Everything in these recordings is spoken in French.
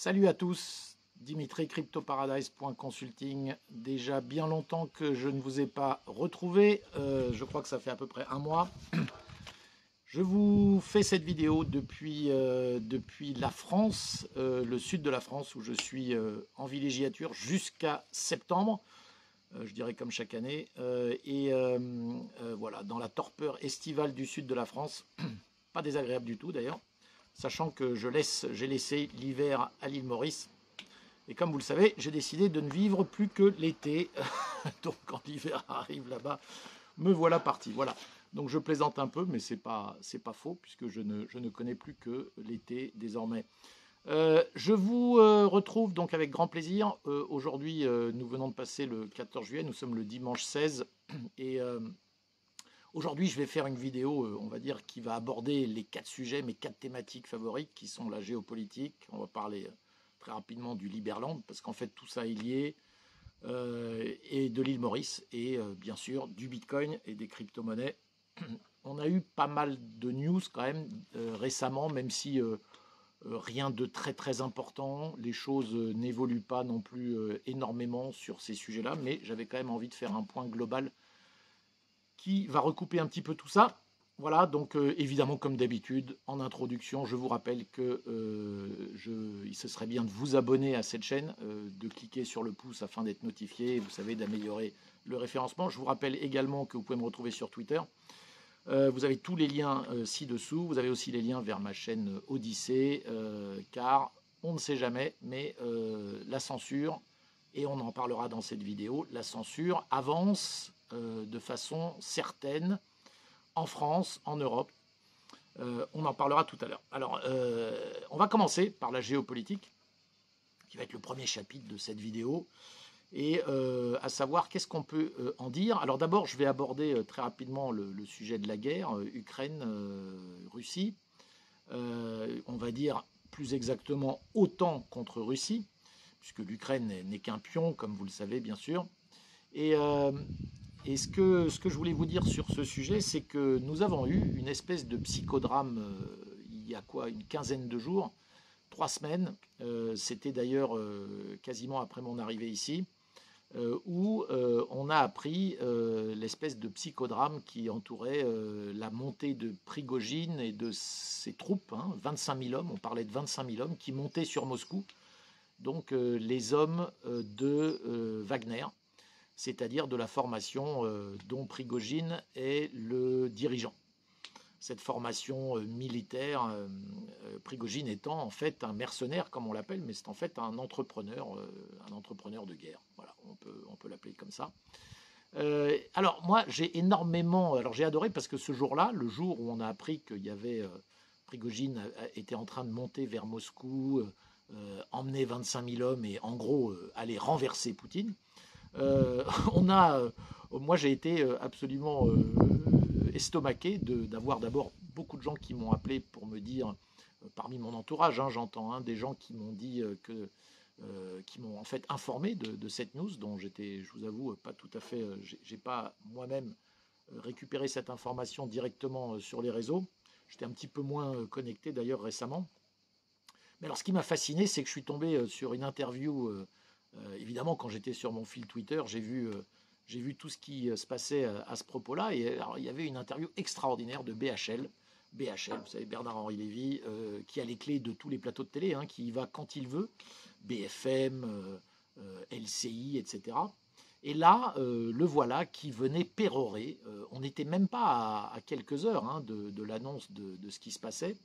Salut à tous, Dimitri CryptoParadise.consulting. Déjà bien longtemps que je ne vous ai pas retrouvé, je crois que ça fait à peu près un mois. Je vous fais cette vidéo depuis la France, le sud de la France où je suis en villégiature jusqu'à septembre, je dirais comme chaque année, voilà, dans la torpeur estivale du sud de la France, pas désagréable du tout d'ailleurs. Sachant que j'ai laissé l'hiver à l'île Maurice. Et comme vous le savez, j'ai décidé de ne vivre plus que l'été. Donc quand l'hiver arrive là-bas, me voilà parti. Voilà. Donc je plaisante un peu, mais c'est pas faux, puisque je ne connais plus que l'été désormais. Je vous retrouve donc avec grand plaisir. Aujourd'hui, nous venons de passer le 14 juillet, nous sommes le dimanche 16. Et aujourd'hui, je vais faire une vidéo, on va dire, qui va aborder les 4 sujets, mes 4 thématiques favorites, qui sont la géopolitique. On va parler très rapidement du Liberland, parce qu'en fait, tout ça est lié, et de l'île Maurice, et bien sûr, du Bitcoin et des crypto-monnaies. On a eu pas mal de news quand même récemment, même si rien de très très important. Les choses n'évoluent pas non plus énormément sur ces sujets-là, mais j'avais quand même envie de faire un point global qui va recouper un petit peu tout ça. Voilà, donc évidemment, comme d'habitude, en introduction, je vous rappelle que ce serait bien de vous abonner à cette chaîne, de cliquer sur le pouce afin d'être notifié, vous savez, d'améliorer le référencement. Je vous rappelle également que vous pouvez me retrouver sur Twitter. Vous avez tous les liens ci-dessous. Vous avez aussi les liens vers ma chaîne Odyssée, car on ne sait jamais, mais la censure, et on en parlera dans cette vidéo, la censure avance de façon certaine en France, en Europe. On en parlera tout à l'heure. Alors, on va commencer par la géopolitique, qui va être le premier chapitre de cette vidéo, et à savoir qu'est-ce qu'on peut en dire. Alors d'abord, je vais aborder très rapidement le sujet de la guerre, Ukraine-Russie. On va dire plus exactement OTAN contre Russie, puisque l'Ukraine n'est qu'un pion, comme vous le savez bien sûr. Et ce que je voulais vous dire sur ce sujet, c'est que nous avons eu une espèce de psychodrame il y a quoi, une quinzaine de jours, 3 semaines. C'était d'ailleurs quasiment après mon arrivée ici, où on a appris l'espèce de psychodrame qui entourait la montée de Prigojine et de ses troupes, 25 000 hommes, on parlait de 25 000 hommes qui montaient sur Moscou, donc les hommes de Wagner, c'est-à-dire de la formation dont Prigojine est le dirigeant. Cette formation militaire, Prigojine étant en fait un mercenaire, comme on l'appelle, mais c'est en fait un entrepreneur de guerre. Voilà, on peut l'appeler comme ça. Alors moi, j'ai adoré parce que ce jour-là, le jour où on a appris qu'il y avait Prigojine était en train de monter vers Moscou, emmener 25 000 hommes et en gros aller renverser Poutine. Moi j'ai été absolument estomaqué d'avoir d'abord beaucoup de gens qui m'ont appelé pour me dire, parmi mon entourage, j'entends, des gens qui m'ont dit qui m'ont en fait informé de cette news dont j'étais, je vous avoue, pas tout à fait, j'ai pas moi-même récupéré cette information directement sur les réseaux. J'étais un petit peu moins connecté d'ailleurs récemment. Mais alors ce qui m'a fasciné, c'est que je suis tombé sur une interview. Évidemment, quand j'étais sur mon fil Twitter, j'ai vu tout ce qui se passait à ce propos-là. Et alors, il y avait une interview extraordinaire de BHL. BHL, vous savez, Bernard-Henri Lévy, qui a les clés de tous les plateaux de télé, qui y va quand il veut. BFM, LCI, etc. Et là, le voilà qui venait pérorer. On n'était même pas à quelques heures de l'annonce de ce qui se passait.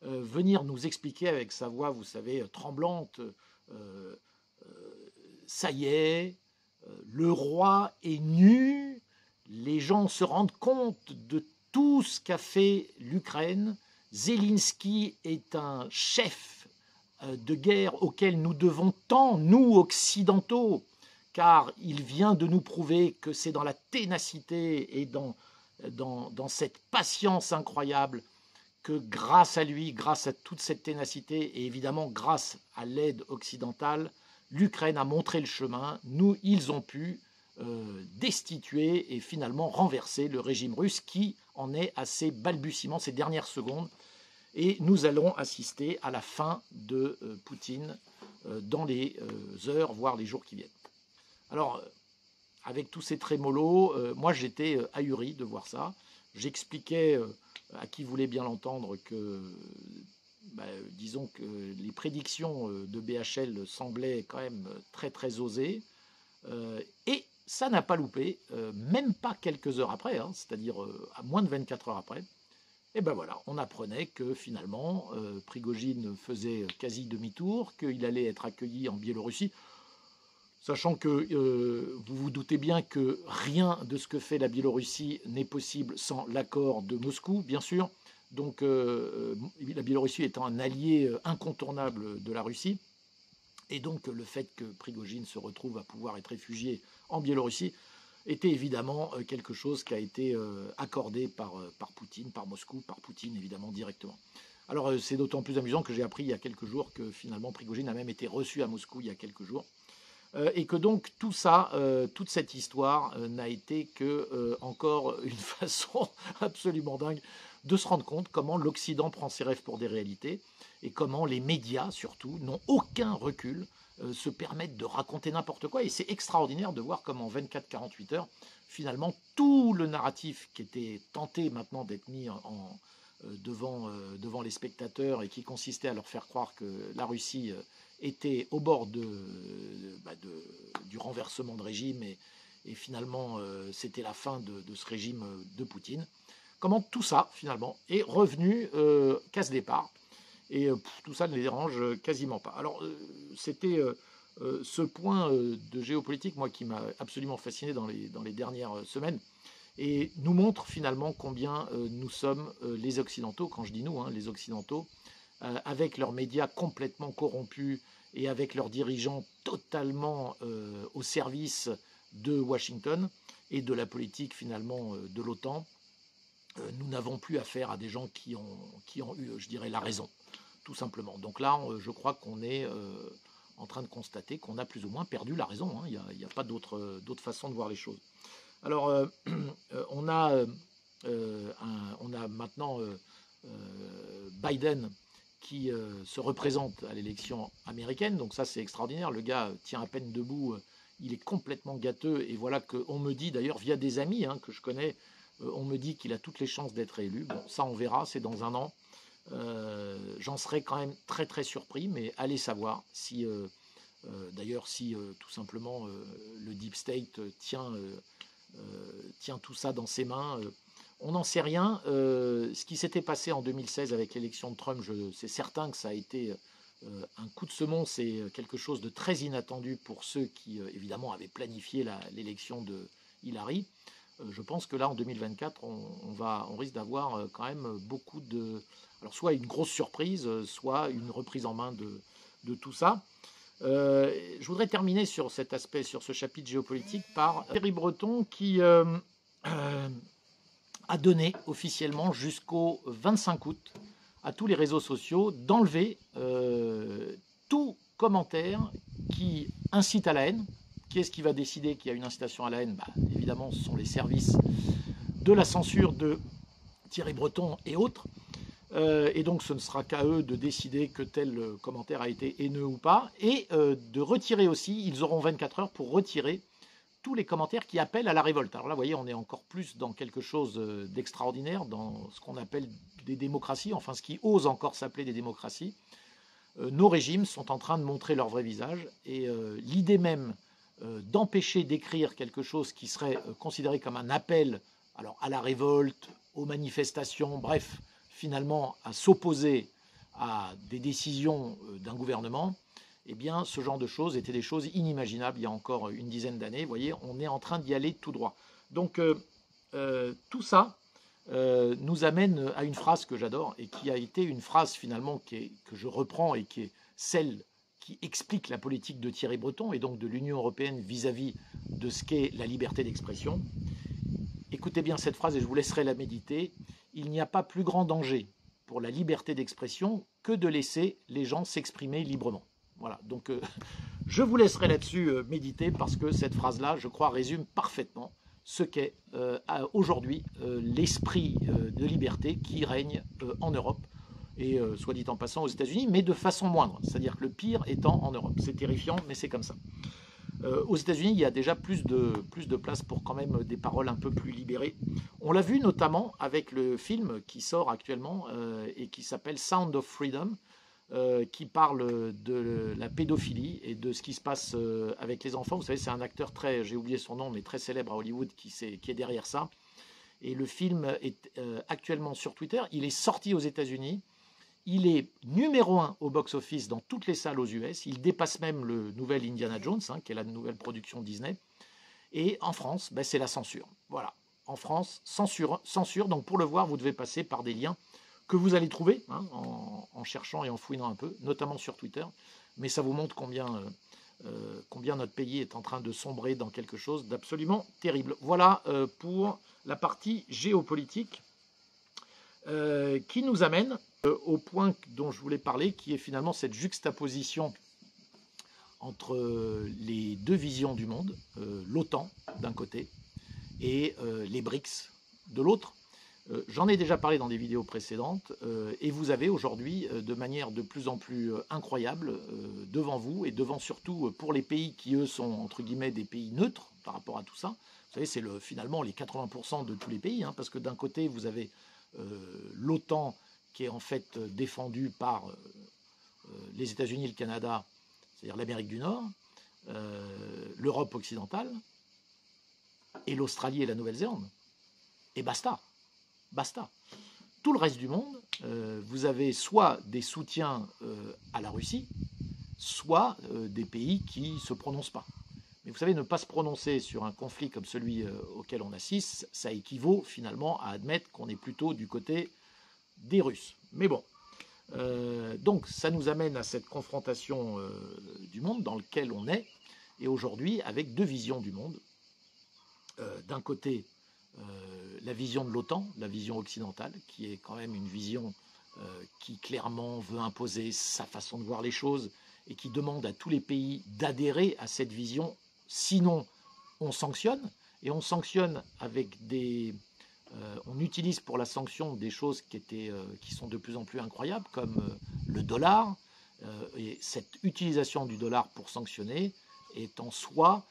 Venir nous expliquer avec sa voix, vous savez, tremblante, ça y est, le roi est nu, les gens se rendent compte de tout ce qu'a fait l'Ukraine. Zelensky est un chef de guerre auquel nous devons tant, nous occidentaux, car il vient de nous prouver que c'est dans la ténacité et dans cette patience incroyable que grâce à lui, grâce à toute cette ténacité et évidemment grâce à l'aide occidentale, l'Ukraine a montré le chemin. Ils ont pu destituer et finalement renverser le régime russe qui en est à ses balbutiements, ces dernières secondes. Et nous allons assister à la fin de Poutine dans les heures, voire les jours qui viennent. Alors, avec tous ces trémolos, moi j'étais ahuri de voir ça. J'expliquais à qui voulait bien l'entendre que, disons que les prédictions de BHL semblaient quand même très très osées. Et ça n'a pas loupé, même pas quelques heures après, hein, c'est-à-dire à moins de 24 heures après. Et ben voilà, on apprenait que finalement, Prigojine faisait quasi demi-tour, qu'il allait être accueilli en Biélorussie, sachant que vous vous doutez bien que rien de ce que fait la Biélorussie n'est possible sans l'accord de Moscou, bien sûr. Donc la Biélorussie étant un allié incontournable de la Russie, et donc le fait que Prigojine se retrouve à pouvoir être réfugié en Biélorussie était évidemment quelque chose qui a été accordé par Poutine, par Moscou, par Poutine évidemment directement. Alors c'est d'autant plus amusant que j'ai appris il y a quelques jours que finalement Prigojine a même été reçu à Moscou il y a quelques jours. Et que donc tout ça, toute cette histoire n'a été que encore une façon absolument dingue de se rendre compte comment l'Occident prend ses rêves pour des réalités et comment les médias surtout n'ont aucun recul, se permettent de raconter n'importe quoi. Et c'est extraordinaire de voir comment en 24-48 heures, finalement, tout le narratif qui était tenté maintenant d'être mis devant les spectateurs et qui consistait à leur faire croire que la Russie était au bord du renversement de régime et finalement c'était la fin de ce régime de Poutine. Comment tout ça finalement est revenu casse départ et tout ça ne les dérange quasiment pas. Alors c'était ce point de géopolitique moi qui m'a absolument fasciné dans les dernières semaines et nous montre finalement combien nous sommes les Occidentaux, quand je dis nous, hein, les Occidentaux, avec leurs médias complètement corrompus et avec leurs dirigeants totalement au service de Washington et de la politique finalement de l'OTAN, nous n'avons plus affaire à des gens qui ont eu, je dirais, la raison, tout simplement. Donc là, je crois qu'on est en train de constater qu'on a plus ou moins perdu la raison, hein. Il n'y a pas d'autre façon de voir les choses. Alors, on a maintenant Biden qui se représente à l'élection américaine, donc ça c'est extraordinaire, le gars tient à peine debout, il est complètement gâteux, et voilà qu'on me dit d'ailleurs via des amis hein, que je connais, on me dit qu'il a toutes les chances d'être élu. Bon, ça on verra, c'est dans un an. J'en serais quand même très très surpris, mais allez savoir si, d'ailleurs, si tout simplement le Deep State tient tout ça dans ses mains. On n'en sait rien. Ce qui s'était passé en 2016 avec l'élection de Trump, c'est certain que ça a été un coup de semonce et quelque chose de très inattendu pour ceux qui, évidemment, avaient planifié l'élection de Hillary. Je pense que là, en 2024, on risque d'avoir quand même beaucoup de... Alors, soit une grosse surprise, soit une reprise en main de tout ça. Je voudrais terminer sur cet aspect, sur ce chapitre géopolitique, par Thierry Breton qui a donné officiellement jusqu'au 25 août à tous les réseaux sociaux d'enlever tout commentaire qui incite à la haine. Qui est-ce qui va décider qu'il y a une incitation à la haine? Évidemment, ce sont les services de la censure de Thierry Breton et autres. Et donc, ce ne sera qu'à eux de décider que tel commentaire a été haineux ou pas. Et de retirer aussi, ils auront 24 heures pour retirer tous les commentaires qui appellent à la révolte. Alors là, vous voyez, on est encore plus dans quelque chose d'extraordinaire, dans ce qu'on appelle des démocraties, enfin ce qui ose encore s'appeler des démocraties. Nos régimes sont en train de montrer leur vrai visage. Et l'idée même d'empêcher d'écrire quelque chose qui serait considéré comme un appel alors, à la révolte, aux manifestations, bref, finalement à s'opposer à des décisions d'un gouvernement, eh bien ce genre de choses étaient des choses inimaginables il y a encore une dizaine d'années. Vous voyez, on est en train d'y aller tout droit. Donc tout ça nous amène à une phrase que j'adore et qui a été une phrase finalement que je reprends et qui est celle qui explique la politique de Thierry Breton et donc de l'Union européenne vis-à-vis de ce qu'est la liberté d'expression. Écoutez bien cette phrase et je vous laisserai la méditer. Il n'y a pas plus grand danger pour la liberté d'expression que de laisser les gens s'exprimer librement. Voilà, donc je vous laisserai là-dessus méditer parce que cette phrase-là, je crois, résume parfaitement ce qu'est aujourd'hui l'esprit de liberté qui règne en Europe et soit dit en passant aux États-Unis, mais de façon moindre, c'est-à-dire que le pire étant en Europe. C'est terrifiant, mais c'est comme ça. Aux États-Unis, il y a déjà plus de place pour quand même des paroles un peu plus libérées. On l'a vu notamment avec le film qui sort actuellement et qui s'appelle Sound of Freedom, qui parle de la pédophilie et de ce qui se passe avec les enfants. Vous savez, c'est un acteur très, j'ai oublié son nom, mais très célèbre à Hollywood qui est derrière ça. Et le film est actuellement sur Twitter. Il est sorti aux États-Unis. Il est numéro 1 au box-office dans toutes les salles aux US. Il dépasse même le nouvel Indiana Jones, hein, qui est la nouvelle production Disney. Et en France, ben, c'est la censure. Voilà. En France, censure. Donc pour le voir, vous devez passer par des liens que vous allez trouver hein, en cherchant et en fouinant un peu, notamment sur Twitter. Mais ça vous montre combien notre pays est en train de sombrer dans quelque chose d'absolument terrible. Voilà pour la partie géopolitique qui nous amène au point dont je voulais parler, qui est finalement cette juxtaposition entre les deux visions du monde, l'OTAN d'un côté et les BRICS de l'autre. J'en ai déjà parlé dans des vidéos précédentes et vous avez aujourd'hui de manière de plus en plus incroyable devant vous et devant surtout pour les pays qui eux sont entre guillemets des pays neutres par rapport à tout ça. Vous savez, c'est finalement les 80% de tous les pays hein, parce que d'un côté vous avez l'OTAN qui est en fait défendue par les États-Unis et le Canada, c'est-à-dire l'Amérique du Nord, l'Europe occidentale et l'Australie et la Nouvelle-Zélande. Et basta. Basta. Tout le reste du monde, vous avez soit des soutiens à la Russie, soit des pays qui ne se prononcent pas. Mais vous savez, ne pas se prononcer sur un conflit comme celui auquel on assiste, ça équivaut finalement à admettre qu'on est plutôt du côté des Russes. Mais bon, donc ça nous amène à cette confrontation du monde dans lequel on est, et aujourd'hui avec deux visions du monde. D'un côté, la vision de l'OTAN, la vision occidentale, qui est quand même une vision qui clairement veut imposer sa façon de voir les choses et qui demande à tous les pays d'adhérer à cette vision, sinon on sanctionne, et on sanctionne avec des... on utilise pour la sanction des choses qui sont de plus en plus incroyables, comme le dollar, et cette utilisation du dollar pour sanctionner est en soi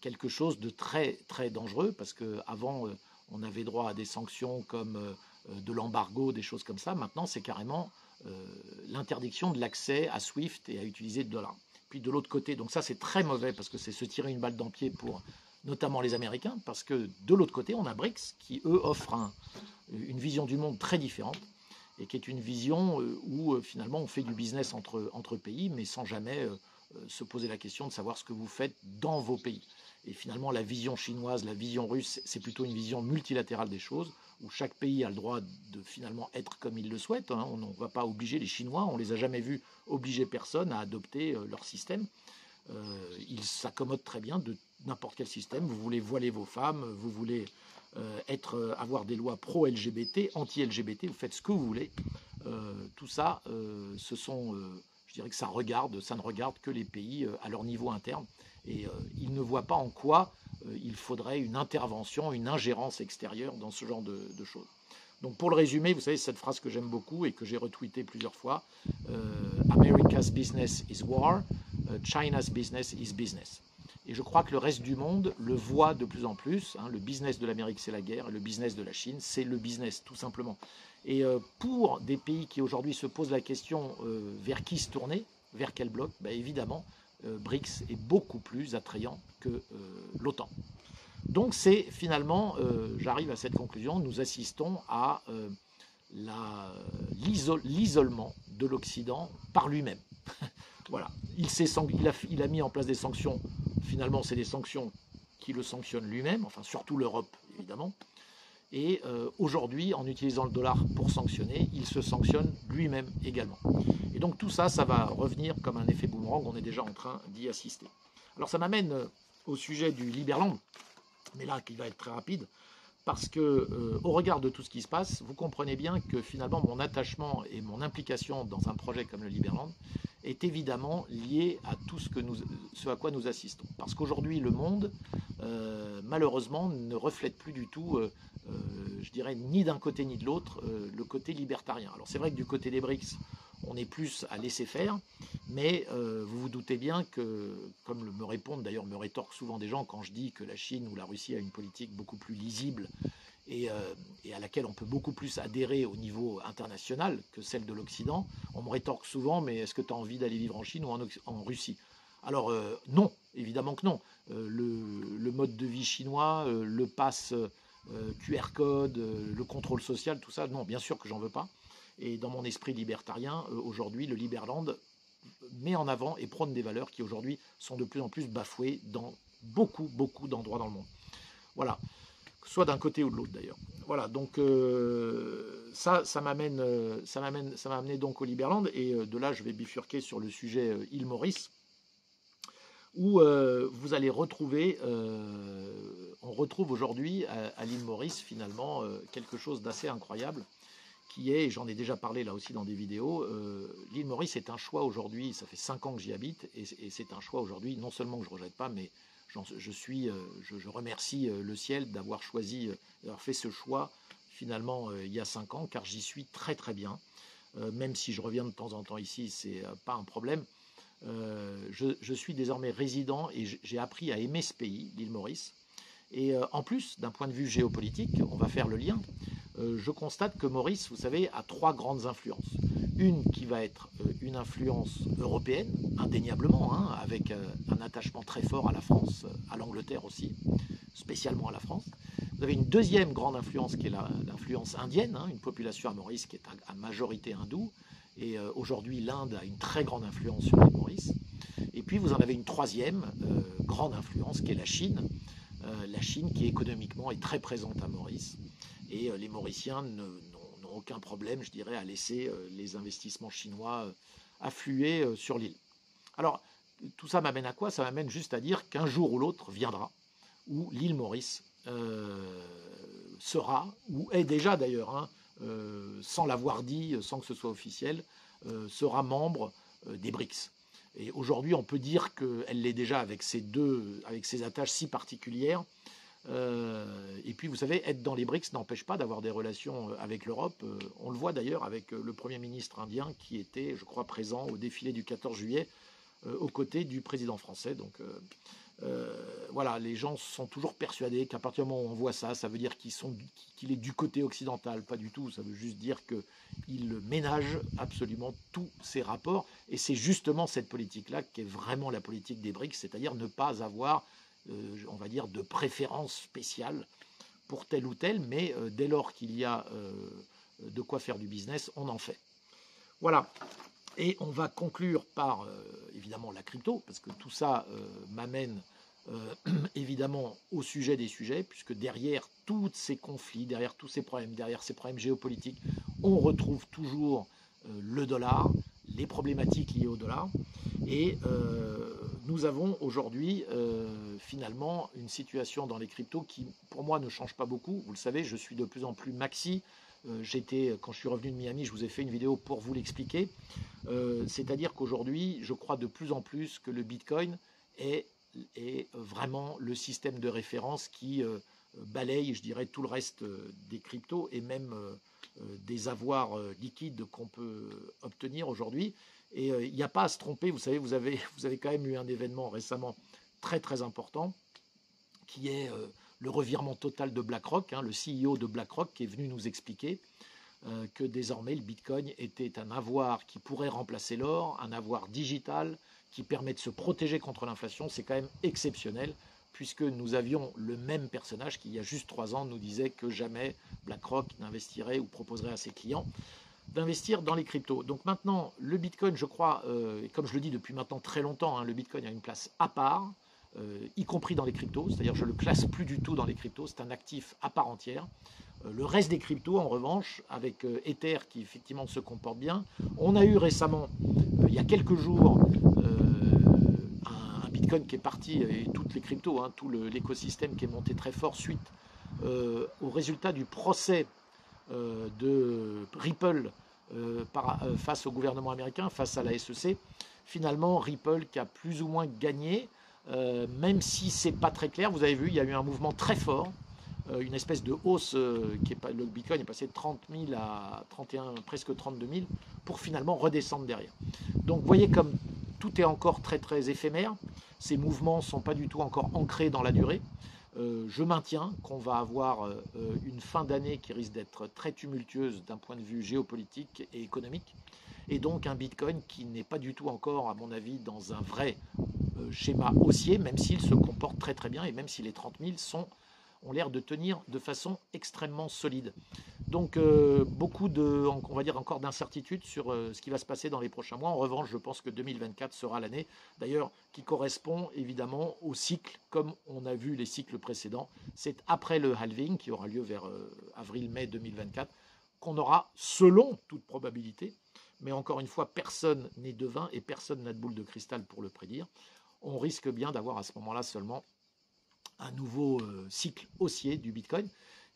quelque chose de très très dangereux, parce qu'avant on avait droit à des sanctions comme de l'embargo, des choses comme ça. Maintenant c'est carrément l'interdiction de l'accès à SWIFT et à utiliser le dollar. Puis de l'autre côté, donc ça c'est très mauvais parce que c'est se tirer une balle dans le pied pour notamment les Américains, parce que de l'autre côté on a BRICS qui eux offrent une vision du monde très différente et qui est une vision où finalement on fait du business entre pays mais sans jamais se poser la question de savoir ce que vous faites dans vos pays. Et finalement, la vision chinoise, la vision russe, c'est plutôt une vision multilatérale des choses, où chaque pays a le droit de finalement être comme il le souhaite. Hein. On ne va pas obliger les Chinois, on ne les a jamais vus obliger personne à adopter leur système. Ils s'accommodent très bien de n'importe quel système. Vous voulez voiler vos femmes, vous voulez avoir des lois pro-LGBT, anti-LGBT, vous faites ce que vous voulez. Tout ça, je dirais que ça ne regarde que les pays à leur niveau interne. Et ils ne voient pas en quoi il faudrait une intervention, une ingérence extérieure dans ce genre de choses. Donc pour le résumer, vous savez, cette phrase que j'aime beaucoup et que j'ai retweetée plusieurs fois, America's business is war, China's business is business. Et je crois que le reste du monde le voit de plus en plus. Hein, le business de l'Amérique, c'est la guerre, et le business de la Chine, c'est le business, tout simplement. Et pour des pays qui aujourd'hui se posent la question vers qui se tourner, vers quel bloc, ben évidemment, BRICS est beaucoup plus attrayant que l'OTAN. Donc c'est finalement, j'arrive à cette conclusion, nous assistons à l'isolement de l'Occident par lui-même. Voilà, il a mis en place des sanctions, finalement c'est des sanctions qui le sanctionnent lui-même, enfin surtout l'Europe évidemment. Et aujourd'hui, en utilisant le dollar pour sanctionner, il se sanctionne lui-même également. Et donc tout ça, ça va revenir comme un effet boomerang, on est déjà en train d'y assister. Alors ça m'amène au sujet du Liberland, mais là qui va être très rapide, parce que au regard de tout ce qui se passe, vous comprenez bien que finalement mon attachement et mon implication dans un projet comme le Liberland est évidemment lié à tout ce à quoi nous assistons. Parce qu'aujourd'hui, le monde, malheureusement, ne reflète plus du tout, je dirais, ni d'un côté ni de l'autre, le côté libertarien. Alors c'est vrai que du côté des BRICS, on est plus à laisser faire, mais vous vous doutez bien que, comme me répondent, d'ailleurs me rétorquent souvent des gens quand je dis que la Chine ou la Russie a une politique beaucoup plus lisible et à laquelle on peut beaucoup plus adhérer au niveau international que celle de l'Occident, on me rétorque souvent, mais est-ce que tu as envie d'aller vivre en Chine ou en Russie? Alors non, évidemment que non. Le mode de vie chinois, le pass QR code, le contrôle social, tout ça, non, bien sûr que j'en veux pas. Et dans mon esprit libertarien, aujourd'hui, le Liberland met en avant et prône des valeurs qui aujourd'hui sont de plus en plus bafouées dans beaucoup d'endroits dans le monde. Voilà, soit d'un côté ou de l'autre d'ailleurs. Voilà, donc ça m'a amené donc au Liberland, et de là je vais bifurquer sur le sujet île Maurice, où vous allez retrouver, on retrouve aujourd'hui à l'île Maurice finalement quelque chose d'assez incroyable, qui est, j'en ai déjà parlé là aussi dans des vidéos, l'île Maurice est un choix aujourd'hui, ça fait 5 ans que j'y habite, et c'est un choix aujourd'hui, non seulement que je ne rejette pas, mais je remercie le ciel d'avoir choisi, d'avoir fait ce choix finalement il y a 5 ans, car j'y suis très très bien, même si je reviens de temps en temps ici, c'est pas un problème. Je suis désormais résident et j'ai appris à aimer ce pays, l'île Maurice. Et en plus, d'un point de vue géopolitique, on va faire le lien, je constate que Maurice, vous savez, a 3 grandes influences. Une qui va être une influence européenne, indéniablement, hein, avec un attachement très fort à la France, à l'Angleterre aussi, spécialement à la France. Vous avez une deuxième grande influence qui est l'influence indienne, hein, une population à Maurice qui est à majorité hindoue. Et aujourd'hui, l'Inde a une très grande influence sur l'île Maurice. Et puis, vous en avez une troisième grande influence qui est la Chine. La Chine qui économiquement est très présente à Maurice. Et les Mauriciens n'ont aucun problème, je dirais, à laisser les investissements chinois affluer sur l'île. Alors, tout ça m'amène à quoi? Ça m'amène juste à dire qu'un jour ou l'autre viendra où l'île Maurice sera, ou est déjà d'ailleurs, hein, sans l'avoir dit, sans que ce soit officiel, sera membre des BRICS. Et aujourd'hui, on peut dire qu'elle l'est déjà avec ces attaches si particulières. Et puis, vous savez, être dans les BRICS n'empêche pas d'avoir des relations avec l'Europe. On le voit d'ailleurs avec le Premier ministre indien qui était, je crois, présent au défilé du 14 juillet aux côtés du président français. Donc, voilà, les gens sont toujours persuadés qu'à partir du moment où on voit ça, ça veut dire qu'il est du côté occidental. Pas du tout, ça veut juste dire qu'il ménage absolument tous ces rapports. Et c'est justement cette politique-là qui est vraiment la politique des BRICS, c'est-à-dire ne pas avoir, on va dire, de préférence spéciale pour tel ou tel, mais dès lors qu'il y a de quoi faire du business, on en fait. Voilà. Et on va conclure par, évidemment, la crypto, parce que tout ça m'amène évidemment au sujet des sujets, puisque derrière tous ces conflits, derrière tous ces problèmes géopolitiques, on retrouve toujours le dollar, les problématiques liées au dollar. Et nous avons aujourd'hui finalement une situation dans les cryptos qui, pour moi, ne change pas beaucoup. Vous le savez, je suis de plus en plus maxi. Quand je suis revenu de Miami, je vous ai fait une vidéo pour vous l'expliquer. C'est-à-dire qu'aujourd'hui, je crois de plus en plus que le Bitcoin est vraiment le système de référence qui balaye, je dirais, tout le reste des cryptos et même des avoirs liquides qu'on peut obtenir aujourd'hui. Et il n'y a pas à se tromper. Vous savez, vous avez quand même eu un événement récemment très très important qui est le revirement total de BlackRock, hein, le CEO de BlackRock qui est venu nous expliquer que désormais le Bitcoin était un avoir qui pourrait remplacer l'or, un avoir digital qui permet de se protéger contre l'inflation. C'est quand même exceptionnel, puisque nous avions le même personnage qui, il y a juste 3 ans, nous disait que jamais BlackRock n'investirait ou proposerait à ses clients d'investir dans les cryptos. Donc maintenant, le Bitcoin, je crois, et comme je le dis depuis maintenant très longtemps, hein, le Bitcoin a une place à part, y compris dans les cryptos, c'est-à-dire je ne le classe plus du tout dans les cryptos, c'est un actif à part entière. Le reste des cryptos, en revanche, avec Ether qui effectivement se comporte bien, on a eu récemment, il y a quelques jours, un Bitcoin qui est parti, et toutes les cryptos, hein, tout l'écosystème qui est monté très fort suite au résultat du procès de Ripple face au gouvernement américain, face à la SEC. Finalement, Ripple qui a plus ou moins gagné, même si c'est pas très clair. Vous avez vu, il y a eu un mouvement très fort, une espèce de hausse, le Bitcoin est passé de 30 000 à 31, presque 32 000, pour finalement redescendre derrière. Donc vous voyez comme tout est encore très très éphémère, ces mouvements ne sont pas du tout encore ancrés dans la durée. Je maintiens qu'on va avoir une fin d'année qui risque d'être très tumultueuse d'un point de vue géopolitique et économique, et donc un Bitcoin qui n'est pas du tout encore, à mon avis, dans un vrai schéma haussier, même s'il se comporte très très bien, et même si les 30 000 ont l'air de tenir de façon extrêmement solide. Donc beaucoup de, on va dire encore d'incertitudes sur ce qui va se passer dans les prochains mois. En revanche, je pense que 2024 sera l'année, d'ailleurs, qui correspond évidemment au cycle, comme on a vu les cycles précédents. C'est après le halving, qui aura lieu vers avril-mai 2024, qu'on aura, selon toute probabilité, mais encore une fois, personne n'est devin et personne n'a de boule de cristal pour le prédire, on risque bien d'avoir à ce moment-là seulement un nouveau cycle haussier du Bitcoin.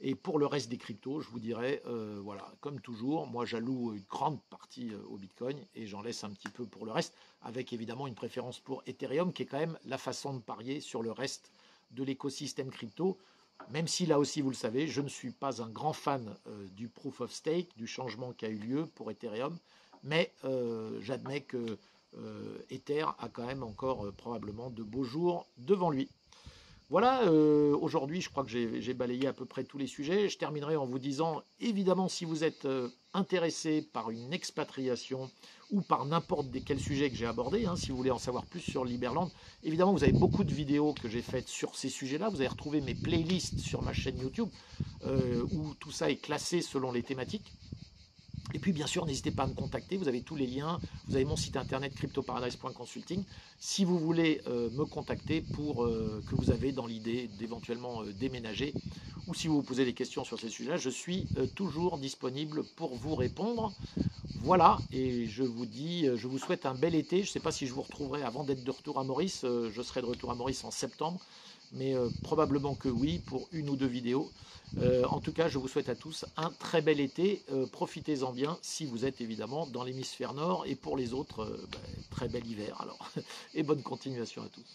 Et pour le reste des cryptos, je vous dirais, voilà, comme toujours, moi j'alloue une grande partie au Bitcoin et j'en laisse un petit peu pour le reste, avec évidemment une préférence pour Ethereum, qui est quand même la façon de parier sur le reste de l'écosystème crypto, même si là aussi, vous le savez, je ne suis pas un grand fan du proof of stake, du changement qui a eu lieu pour Ethereum, mais j'admets que Ether a quand même encore probablement de beaux jours devant lui. Voilà, aujourd'hui, je crois que j'ai balayé à peu près tous les sujets. Je terminerai en vous disant, évidemment, si vous êtes intéressé par une expatriation ou par n'importe quel sujet que j'ai abordé, si vous voulez en savoir plus sur Liberland, évidemment, vous avez beaucoup de vidéos que j'ai faites sur ces sujets-là. Vous allez retrouver mes playlists sur ma chaîne YouTube, où tout ça est classé selon les thématiques. Et puis bien sûr, n'hésitez pas à me contacter, vous avez tous les liens, vous avez mon site internet cryptoparadise.consulting si vous voulez me contacter pour que vous avez dans l'idée d'éventuellement déménager, ou si vous vous posez des questions sur ces sujets-là, je suis toujours disponible pour vous répondre. Voilà, et je vous dis, je vous souhaite un bel été. Je ne sais pas si je vous retrouverai avant d'être de retour à Maurice, je serai de retour à Maurice en septembre, mais probablement que oui, pour une ou deux vidéos. En tout cas, je vous souhaite à tous un très bel été. Profitez-en bien si vous êtes évidemment dans l'hémisphère nord, et pour les autres, très bel hiver alors. Et bonne continuation à tous.